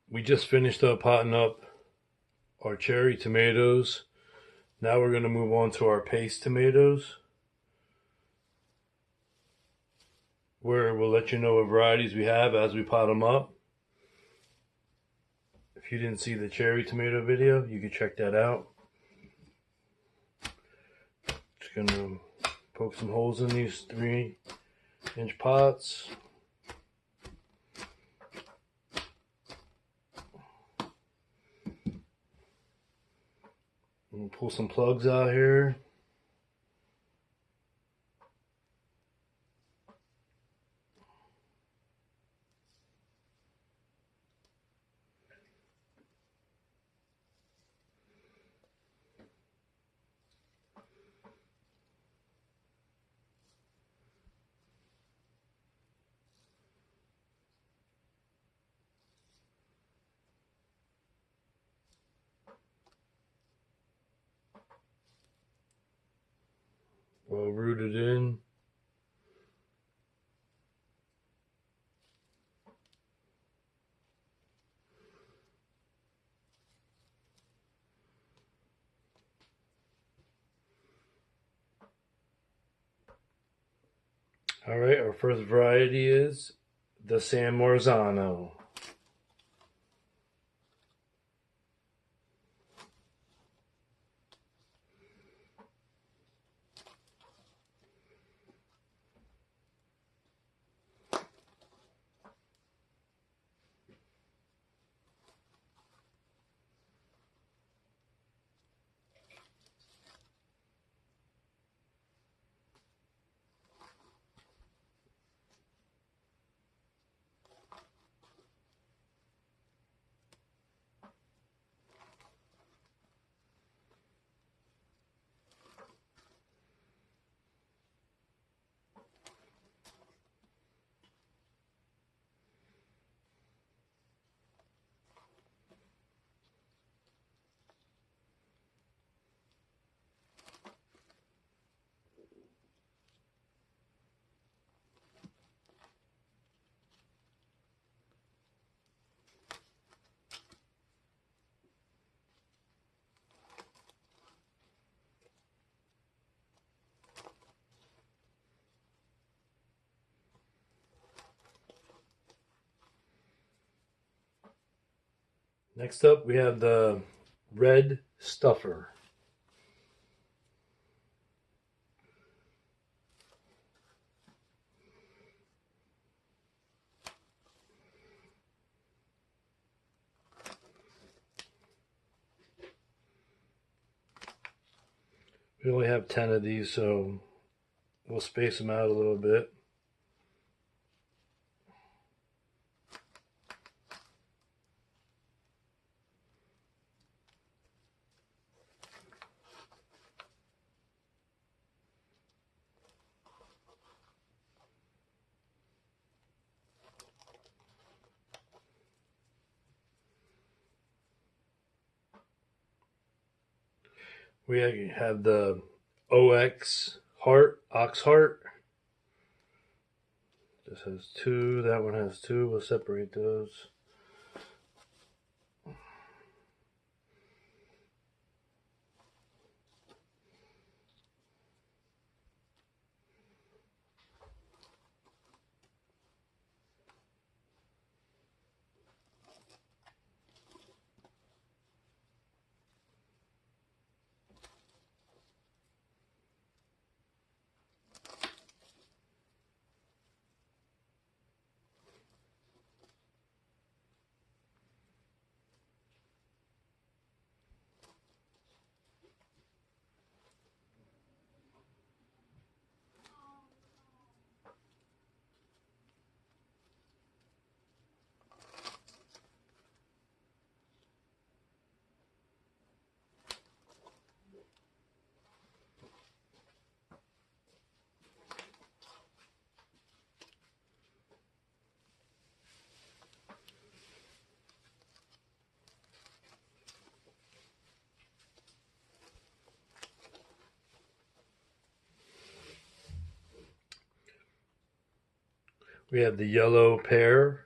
We just finished up potting up our cherry tomatoes. Now we're going to move on to our paste tomatoes, where we'll let you know what varieties we have as we pot them up. If you didn't see the cherry tomato video, you can check that out. Just going to poke some holes in these 3-inch pots. And pull some plugs out here. Well rooted in. All right, our first variety is the San Marzano. Next up, we have the red stuffer. We only have 10 of these, so we'll space them out a little bit. We have the OX heart, ox heart. This has 2, that one has 2. We'll separate those. We have the yellow pear.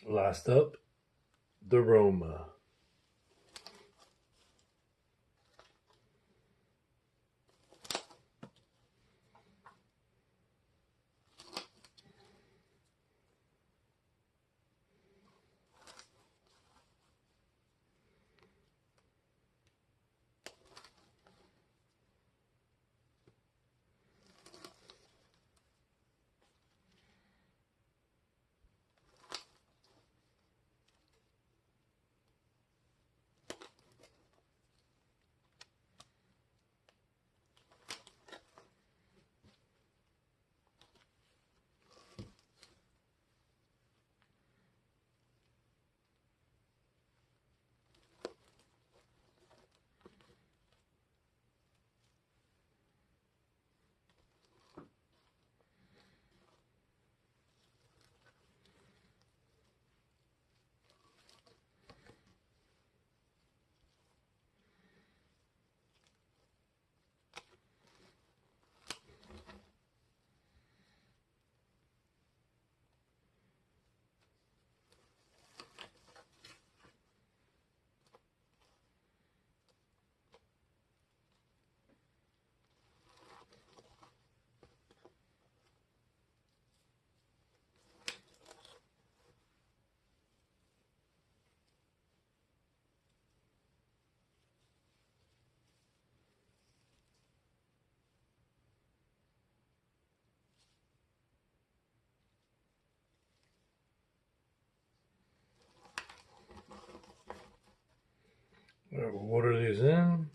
Last up, the Roma. Alright, we'll water these in.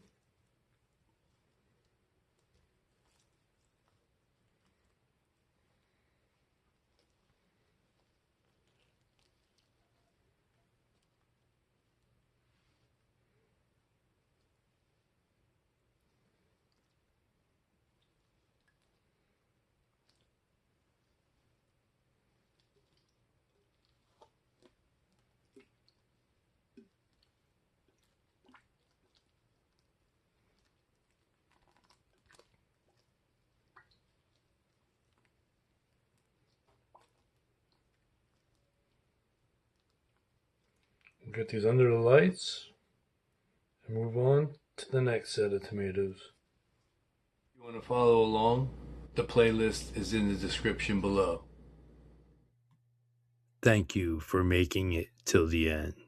We'll get these under the lights and move on to the next set of tomatoes. If you want to follow along, the playlist is in the description below. Thank you for making it till the end.